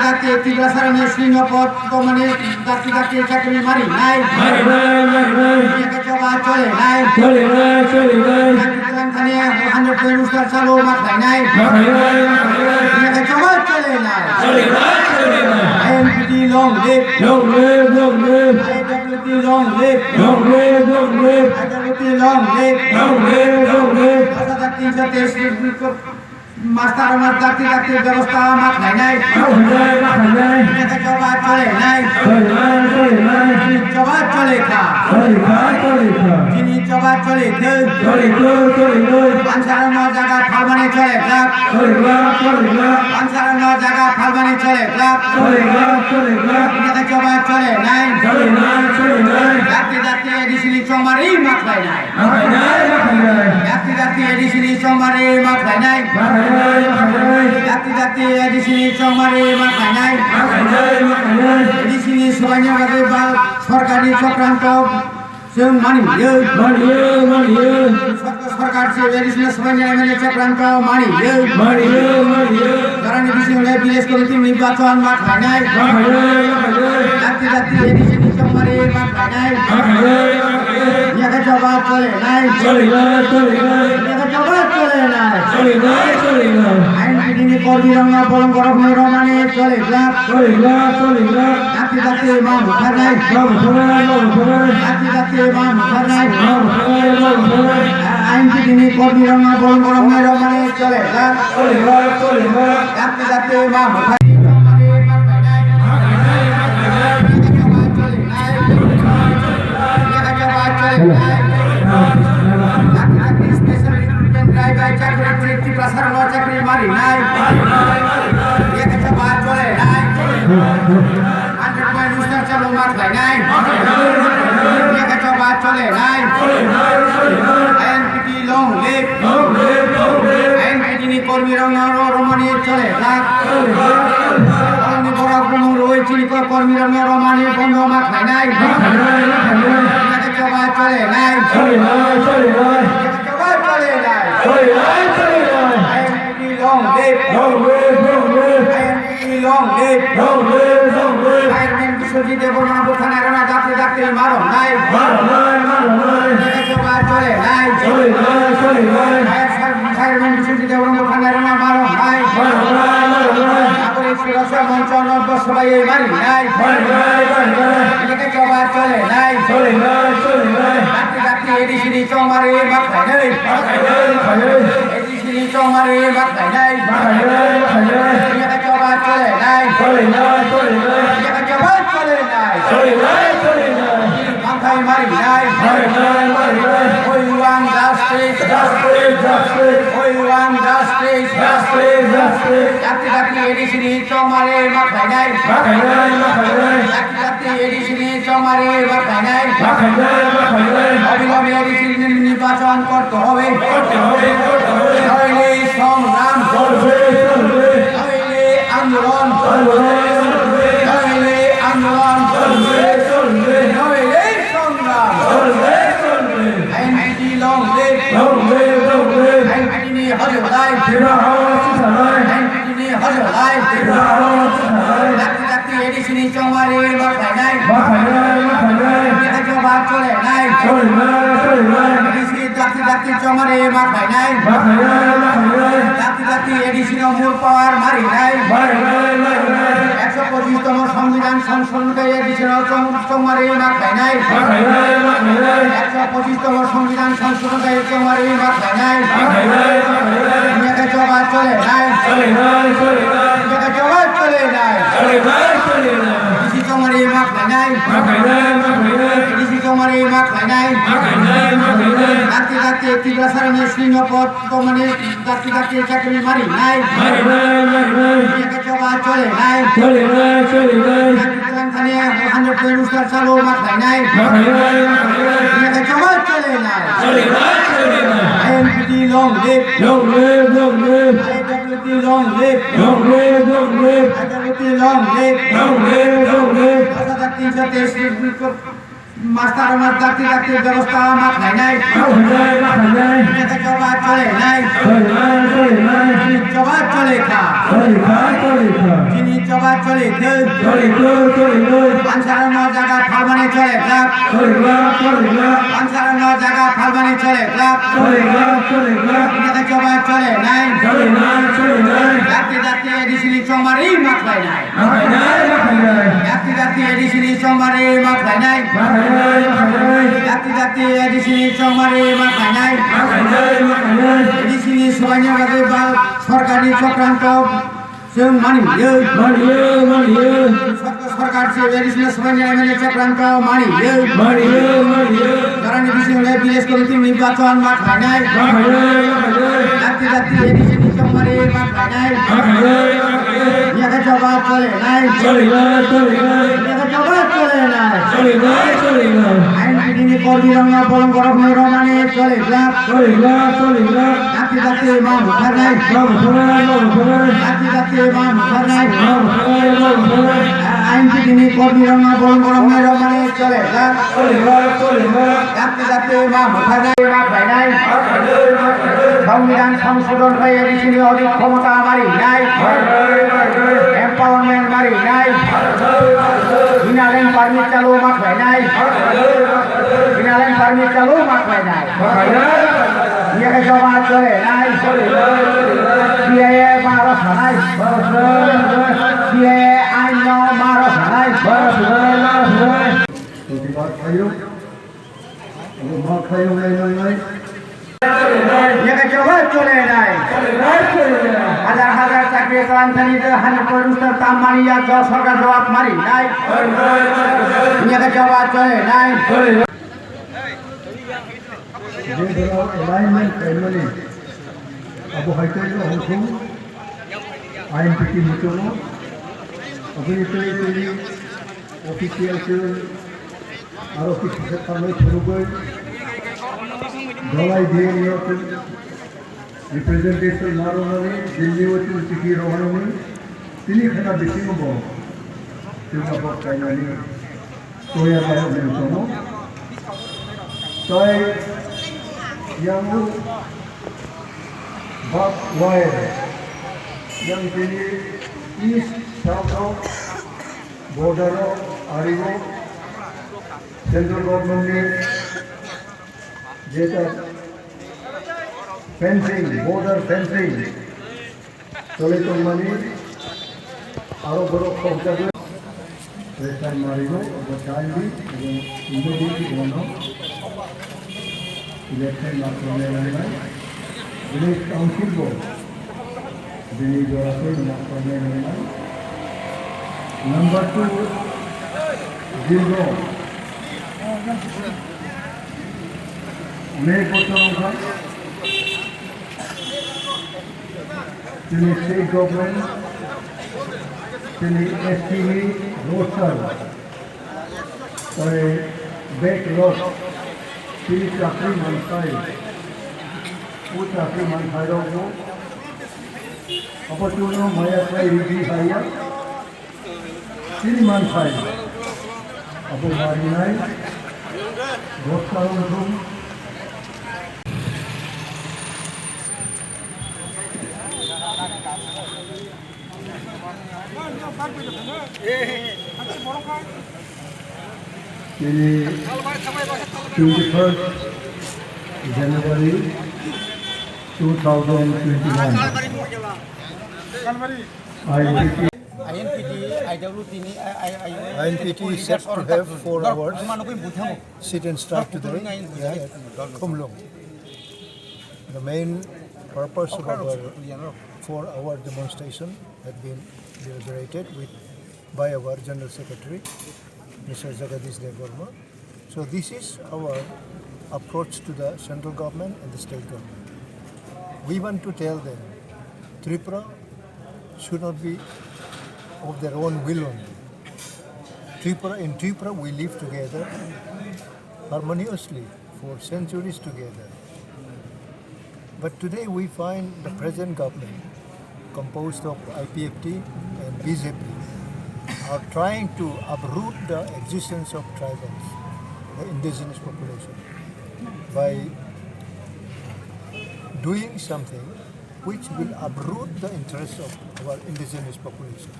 ডাকতে তীব্রাসার মেশিন পথ তো মানে ডাকতে ডাকতে চাকরি মারি নাই চলা চলে নাই খানে 100 উস্তার চালু মাথায় নাই চলা চলে নাই MPD long live IWT long live IWT long live master আমার ডাকতে ডাকতে ব্যবস্থা মাথায় নাই চলা চলে নাই চলা চলে খা যিনি চলা চলে পাঁচসারানো জায়গা ফালবানি চলে ক্লাব পাঁচসারানো জায়গা ফালবানি চলে ক্লাব চলা চলে নাই ডাকতে ডাকতে এডিসিনি চমারি মাথায় নাই ডাকতে ডাকতে এডিসিনি চমারি মাথায় নাই ডাকতে ডাকতে এডিসিনি চমারি মাথায় নাই এডিসিনি সবাই সরকারি চক্রান্ত जों मानियो सरकार से एडिशनल सबाइनि चक्रांत मानियो जारानि बिसिङावनो भिलेज कमिटि निर्वाचन माखायनाय जाति जाति एडिशननि चमारि माखायनाय याखा जबा चलेनाय याखा जबा चलेनाय आइन बिधिनि कर्मीरङा बलं गरमनि रमानि चलेग्ला जाति जाति मा बुथारनाय जाति जाति आइन बिधिनि कर्मीरङा बलं गरमनि रमानि चलेग्ला जाति जाति मा बुथारनाय चाकरी मारी नाय ये कच्चा बात चले नाय 100 उस्तार चालू मारलाय नाय ये कच्चा बात चले नाय आईएनपीटी लॉन्ग लिव आईएनपीटी नि कर्मी रमानी चले लाग आंनि बड़ा गुमु रयछि नि कर्मी रमानी बंद मारलाय नाय ये कच्चा बात चले नाय ये कच्चा बात चले नाय long live Airmen Biswajit Deborah Bukana Rana Dapti Dapti Marom Nai Coba Chole Nai Airmen Biswajit Deborah Bukana Rana Marom Nai Apore Surasa Monchon Bosbai Mari Nai Coba Chole Nai Dapti Dapti Edisini Chomari Makai Edisini Chomari Makai coba chole nai coba chole nai makai mari nai we want justice we want justice jati jati edisini chomare makai nai jati jati edisini chomare makai nai অবিলম্বে এডিসিনি নির্বাচন করতে হবে নইলে সংগ্রাম নইলে আন্দোলন নইলে আন্দোলন নইলে সংগ্রাম আইনপিটি লং লিভ আইনপিটি হজরদাই আইনপিটি হজরদাই জাতি জাতি এডিসিনি চমারে মাথায় নাই জবা চলে নাই এডিসি জাতি জাতি চমারে মাথায় নাই জাতি জাতি এডিসিনি মূল পাওয়ার মারি নাই 125তম সংবিধান সংশোধনকে এডিসিনি চমারে মাথায় নাই 125তম সংবিধান সংশোধনকে চমারে মাথায় নাই জবা চলে নাই জবা চলে নাই এডিসি চমারে মাথায় নাই এডিসি চমারে মাথায় নাই ডাকতে ডাকতে তীব্রাসার মেশিন পথ তো মানে ডাকতে ডাকতে চাকরি মারি নাই চলা চলে নাই খানে 100 উস্তার চালু মাথায় নাই চলা চলে নাই MPD long live IWT long live IWT long live master আমার ডাকতে ডাকতে ব্যবস্থা মাথায় নাই চলা চলে নাই চলা চলে খা যিনি চলা চলে পাঁচশারান্ন জায়গা ফালবানি চলে ক্লাব পাঁচশারান্ন জায়গা ফালবানি চলে ক্লাব জবাব চলে নাই জাতি জাতি এডিসিনি চমারি মাথায় নাই জাতি জাতি এডিসিনি চমারি মাথায় নাই জাতি জাতি এডিসিনি চমারি মাথায় নাই এডিসিনি সবাইনি বাদে বা সরকারি চক্রান্ত जों मानियो सरकार से एडिशनल सबाइनि एमएलए चक्राন্ত मानियो कारनि बिषय विलेज कमिटी निर्वाचन माखायनाय जाति जाति एडिशननि चमारि माखायनाय याखा जवाब चले नाय याखा जवाब चले नाय आइन बिधिनि कर्मीरंगा बलं गरम रमाने चले क्लाब जाति जाति मा मुखारनाय जाति जाति আইন বিধিনি কর্মীরঙ্গা বলম গরমে রমানে চলে জাতি জাতি মা মুখায় সংবিধান সংশোধন হয়ে এডিসিনি অধিক ক্ষমতা মারি নাই এম্পাওয়ারমেন্ট মারি নাই বিনালেন পারমিট চালু মাখায় নাই বিনালেন পারমিট চালু মাখায় নাই ইয়াকে জমা চলে নাই সিএএ মারো সানাই সিএএ আইন মারো সানাই ইয়াকে জমা চলে নাই হাজার হাজার চাকরি কর্মচারীদের 100% দাম মারিয়া সরকার জবাব মারি নাই ইয়াকে জমা চলে নাই alignment family abu haitai lo hongkong INPT mutono abu itai tuli official ke aro kichu se kamai thurugoi dalai diye niyo representation narone dilli wati tiki rohani tini khana bisingo bo tuna bok kainani toya ba mutono toy yang bab wire yang tini east south border arigo central government ne jeta fencing border fencing tole to mani aro boro khobta do reta marigo botandi এবং immediately বনো election मार्चने रहना village council board Delhi द्वारा से मार्चने रहना number 2 जिलो मैं बोलूँगा Delhi state government Delhi STV roster और back lock Sini cakri mantai, cakri mantai rogo. Apa tu nama maya kai rigi saya? Sini mantai. Apa marinai? Dosa orang. Ini 21st January 2021. INPT is set to have 4 hours sit and strike today at Khumlung. The main purpose of our 4-hour demonstration had been deliberated by our General Secretary, Mr. Jagadish Devarma. So this is our approach to the central government and the state government. We want to tell them Tripura should not be of their own will only. In Tripura we live together harmoniously for centuries together. But today we find the present government composed of IPFT and BJP are trying to uproot the existence of tribals, the indigenous population, by doing something which will uproot the interests of our indigenous population.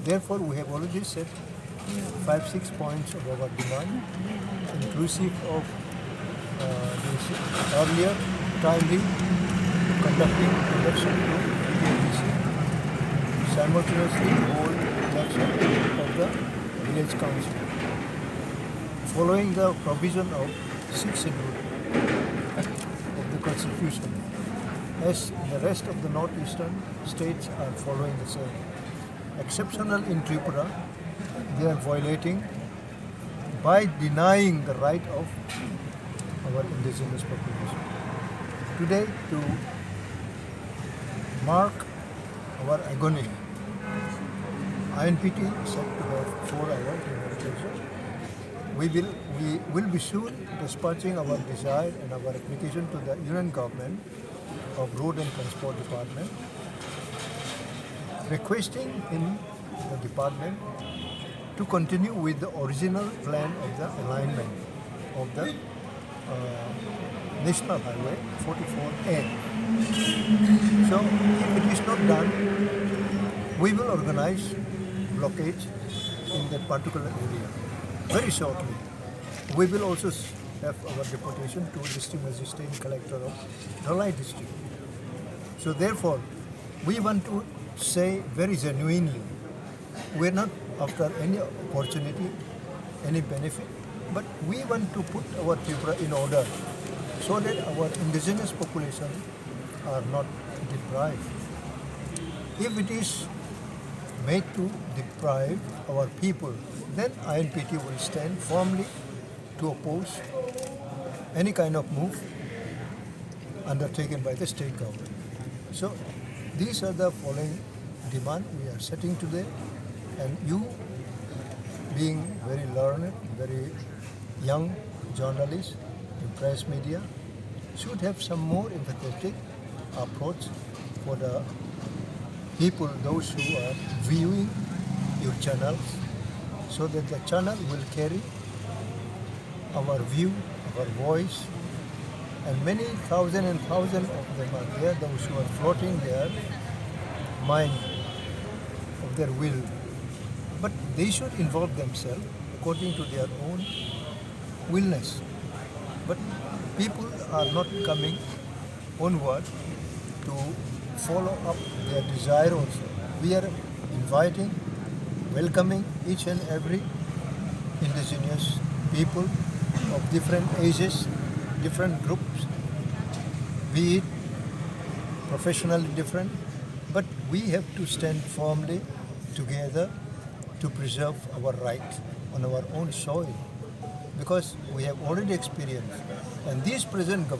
Therefore, we have already set 5-6 points of our demand, inclusive of this earlier timely conducting election to PDC, simultaneously hold election of the village council, following the provision of 6th schedule of the constitution, as the rest of the northeastern states are following the same. Exceptional in Tripura, they are violating by denying the right of our indigenous population. Today, to mark our agony, INPT is set to have 4-hour demonstration. We will be soon dispatching our desire and our application to the Union Government of Road and Transport Department, requesting in the department to continue with the original plan of the alignment of the National Highway 44A. So, if it is not done, we will organize blockage in that particular area. Very shortly, we will also have our deputation to District Magistrate and Collector of Dhalai District. So therefore, we want to say very genuinely, we are not after any opportunity, any benefit, but we want to put our Tripura in order so that our indigenous population are not deprived. If it is made to deprive our people, then INPT will stand firmly to oppose any kind of move undertaken by the state government. So these are the following demand we are setting today, and you, being very learned, very young journalist in press media, should have some more empathetic approach for the people, those who are viewing your channels, so that the channel will carry our view, our voice, and many thousands and thousands of them are there, those who are floating their mind of their will. But they should involve themselves according to their own willness. But people are not coming onward to follow up their desire also. We are inviting, welcoming each and every indigenous people of different ages, different groups, be it professionally different, but we have to stand firmly together to preserve our right on our own soil, because we have already experienced, and this present government